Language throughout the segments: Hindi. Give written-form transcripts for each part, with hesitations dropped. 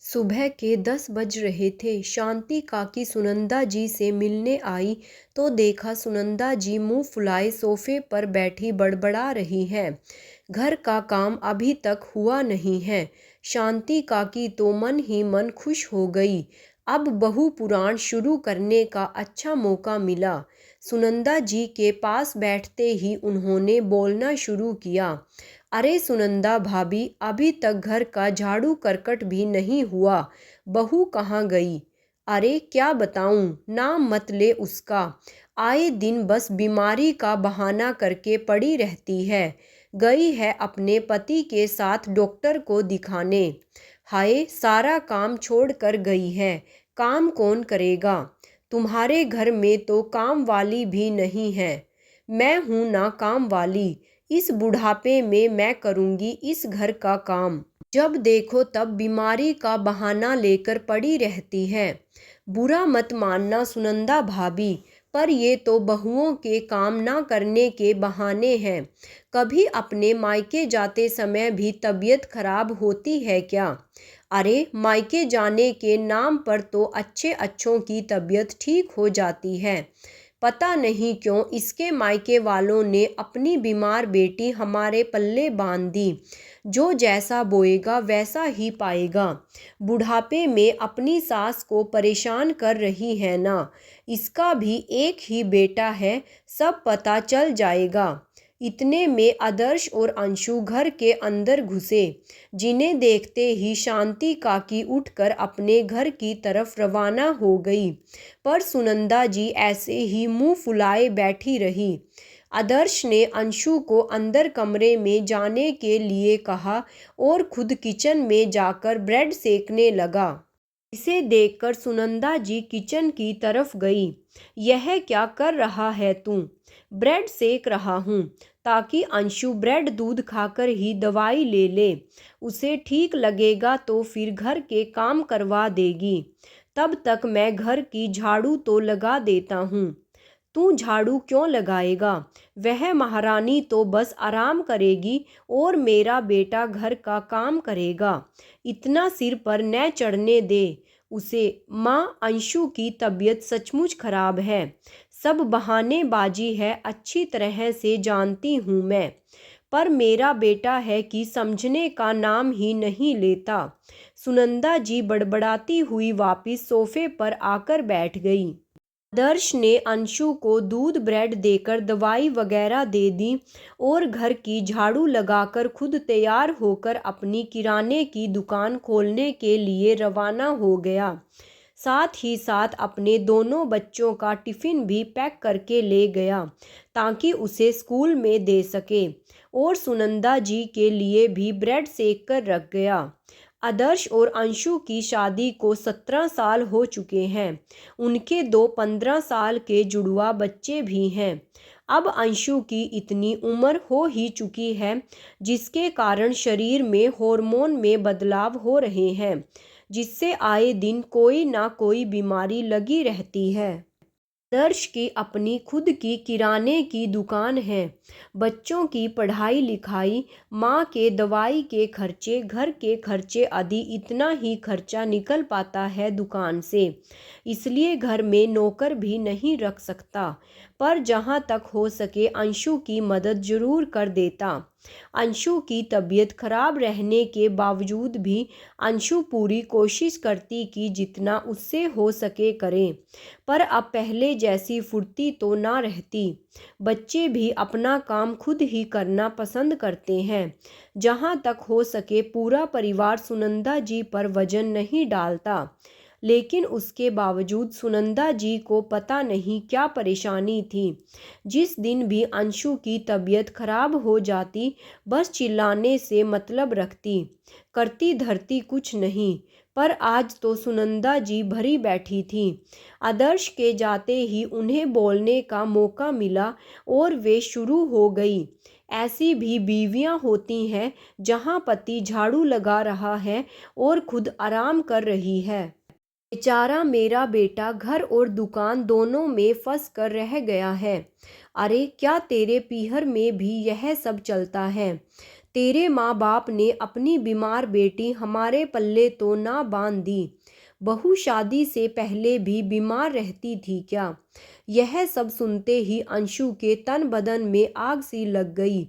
सुबह के 10 बज रहे थे। शांति काकी सुनंदा जी से मिलने आई तो देखा सुनंदा जी मुंह फुलाए सोफे पर बैठी बड़बड़ा रही हैं। घर का काम अभी तक हुआ नहीं है। शांति काकी तो मन ही मन खुश हो गई। अब बहू पुराण शुरू करने का अच्छा मौका मिला। सुनंदा जी के पास बैठते ही उन्होंने बोलना शुरू किया। अरे सुनंदा भाभी, अभी तक घर का झाड़ू करकट भी नहीं हुआ। बहू कहाँ गई? अरे क्या बताऊं, नाम मत ले उसका। आए दिन बस बीमारी का बहाना करके पड़ी रहती है। गई है अपने पति के साथ डॉक्टर को दिखाने। हाय, सारा काम छोड़ कर गई है। काम कौन करेगा? तुम्हारे घर में तो काम वाली भी नहीं है। मैं हूं ना काम वाली। इस बुढ़ापे में मैं करूंगी इस घर का काम। जब देखो तब बीमारी का बहाना लेकर पड़ी रहती है। बुरा मत मानना सुनंदा भाभी, पर ये तो बहुओं के काम ना करने के बहाने हैं। कभी अपने मायके जाते समय भी तबीयत खराब होती है क्या? अरे मायके जाने के नाम पर तो अच्छे अच्छों की तबीयत ठीक हो जाती है। पता नहीं क्यों इसके मायके वालों ने अपनी बीमार बेटी हमारे पल्ले बांध दी। जो जैसा बोएगा वैसा ही पाएगा। बुढ़ापे में अपनी सास को परेशान कर रही है ना। इसका भी एक ही बेटा है, सब पता चल जाएगा। इतने में आदर्श और अंशु घर के अंदर घुसे, जिन्हें देखते ही शांति काकी उठकर अपने घर की तरफ रवाना हो गई। पर सुनंदा जी ऐसे ही मुंह फुलाए बैठी रही। आदर्श ने अंशु को अंदर कमरे में जाने के लिए कहा और खुद किचन में जाकर ब्रेड सेकने लगा। इसे देखकर सुनंदा जी किचन की तरफ गई। यह क्या कर रहा है तू? ब्रेड सेक रहा हूँ, ताकि अंशु ब्रेड दूध खाकर ही दवाई ले ले। उसे ठीक लगेगा तो फिर घर के काम करवा देगी। तब तक मैं घर की झाड़ू तो लगा देता हूँ। तू झाड़ू क्यों लगाएगा? वह महारानी तो बस आराम करेगी और मेरा बेटा घर का काम करेगा। इतना सिर पर न चढ़ने दे उसे। माँ, अंशु की तबीयत सचमुच खराब है। सब बहानेबाजी है, अच्छी तरह से जानती हूँ मैं। पर मेरा बेटा है कि समझने का नाम ही नहीं लेता। सुनंदा जी बड़बड़ाती हुई वापस सोफे पर आकर बैठ गई। आदर्श ने अंशु को दूध ब्रेड देकर दवाई वगैरह दे दी और घर की झाड़ू लगाकर खुद तैयार होकर अपनी किराने की दुकान खोलने के लिए रवाना हो गया। साथ ही साथ अपने दोनों बच्चों का टिफ़िन भी पैक करके ले गया, ताकि उसे स्कूल में दे सके। और सुनंदा जी के लिए भी ब्रेड सेक कर रख गया। आदर्श और अंशु की शादी को 17 साल हो चुके हैं। उनके 2 15 साल के जुड़वा बच्चे भी हैं। अब अंशु की इतनी उम्र हो ही चुकी है, जिसके कारण शरीर में हार्मोन में बदलाव हो रहे हैं, जिससे आए दिन कोई ना कोई बीमारी लगी रहती है। आदर्श की अपनी खुद की किराने की दुकान है। बच्चों की पढ़ाई लिखाई, माँ के दवाई के खर्चे, घर के खर्चे आदि इतना ही खर्चा निकल पाता है दुकान से। इसलिए घर में नौकर भी नहीं रख सकता। पर जहाँ तक हो सके अंशु की मदद जरूर कर देता। अंशु की तबीयत खराब रहने के बावजूद भी अंशु पूरी कोशिश करती कि जितना उससे हो सके करे। पर अब पहले जैसी फुर्ती तो ना रहती। बच्चे भी अपना काम खुद ही करना पसंद करते हैं। जहाँ तक हो सके पूरा परिवार सुनंदा जी पर वजन नहीं डालता। लेकिन उसके बावजूद सुनंदा जी को पता नहीं क्या परेशानी थी। जिस दिन भी अंशु की तबीयत खराब हो जाती, बस चिल्लाने से मतलब रखती, करती धरती कुछ नहीं। पर आज तो सुनंदा जी भरी बैठी थी। आदर्श के जाते ही उन्हें बोलने का मौका मिला और वे शुरू हो गई। ऐसी भी बीवियां होती हैं जहां पति झाड़ू लगा रहा है और खुद आराम कर रही है। बेचारा मेरा बेटा घर और दुकान दोनों में फंस कर रह गया है। अरे क्या तेरे पीहर में भी यह सब चलता है? तेरे माँ बाप ने अपनी बीमार बेटी हमारे पल्ले तो ना बांध दी। बहू शादी से पहले भी बीमार रहती थी क्या? यह सब सुनते ही अंशु के तन बदन में आग सी लग गई।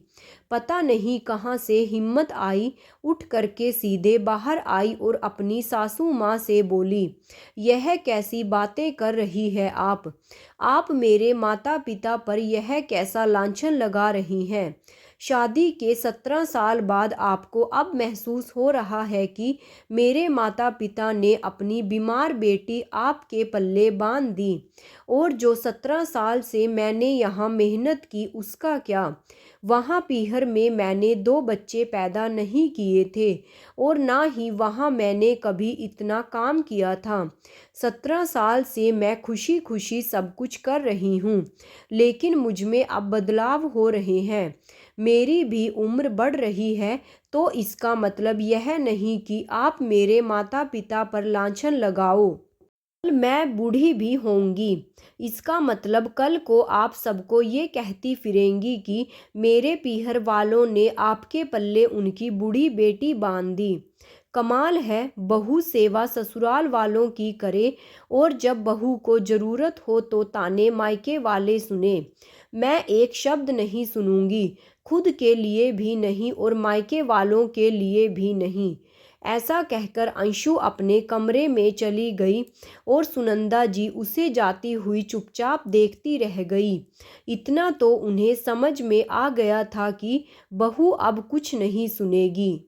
पता नहीं कहाँ से हिम्मत आई, उठ करके सीधे बाहर आई और अपनी सासू माँ से बोली, यह कैसी बातें कर रही है आप? आप मेरे माता पिता पर यह कैसा लांछन लगा रही हैं? शादी के 17 साल बाद आपको अब महसूस हो रहा है कि मेरे माता पिता ने अपनी बीमार बेटी आपके पल्ले बांध दी, और जो 17 साल से मैंने यहाँ मेहनत की उसका क्या? वहाँ पीहर में मैंने 2 बच्चे पैदा नहीं किए थे, और ना ही वहाँ मैंने कभी इतना काम किया था। 17 साल से मैं खुशी खुशी सब कुछ कर रही हूँ, लेकिन मुझ में अब बदलाव हो रहे हैं। मेरी भी उम्र बढ़ रही है, तो इसका मतलब यह नहीं कि आप मेरे माता पिता पर लांछन लगाओ। कल मैं बूढ़ी भी होंगी। इसका मतलब कल को आप सबको ये कहती फिरेंगी कि मेरे पीहर वालों ने आपके पल्ले उनकी बूढ़ी बेटी बांध दी। कमाल है, बहू सेवा ससुराल वालों की करे, और जब बहू को ज़रूरत हो तो ताने मायके वाले सुने। मैं एक शब्द नहीं सुनूंगी, खुद के लिए भी नहीं और मायके वालों के लिए भी नहीं। ऐसा कहकर अंशु अपने कमरे में चली गई, और सुनंदा जी उसे जाती हुई चुपचाप देखती रह गई। इतना तो उन्हें समझ में आ गया था कि बहू अब कुछ नहीं सुनेगी।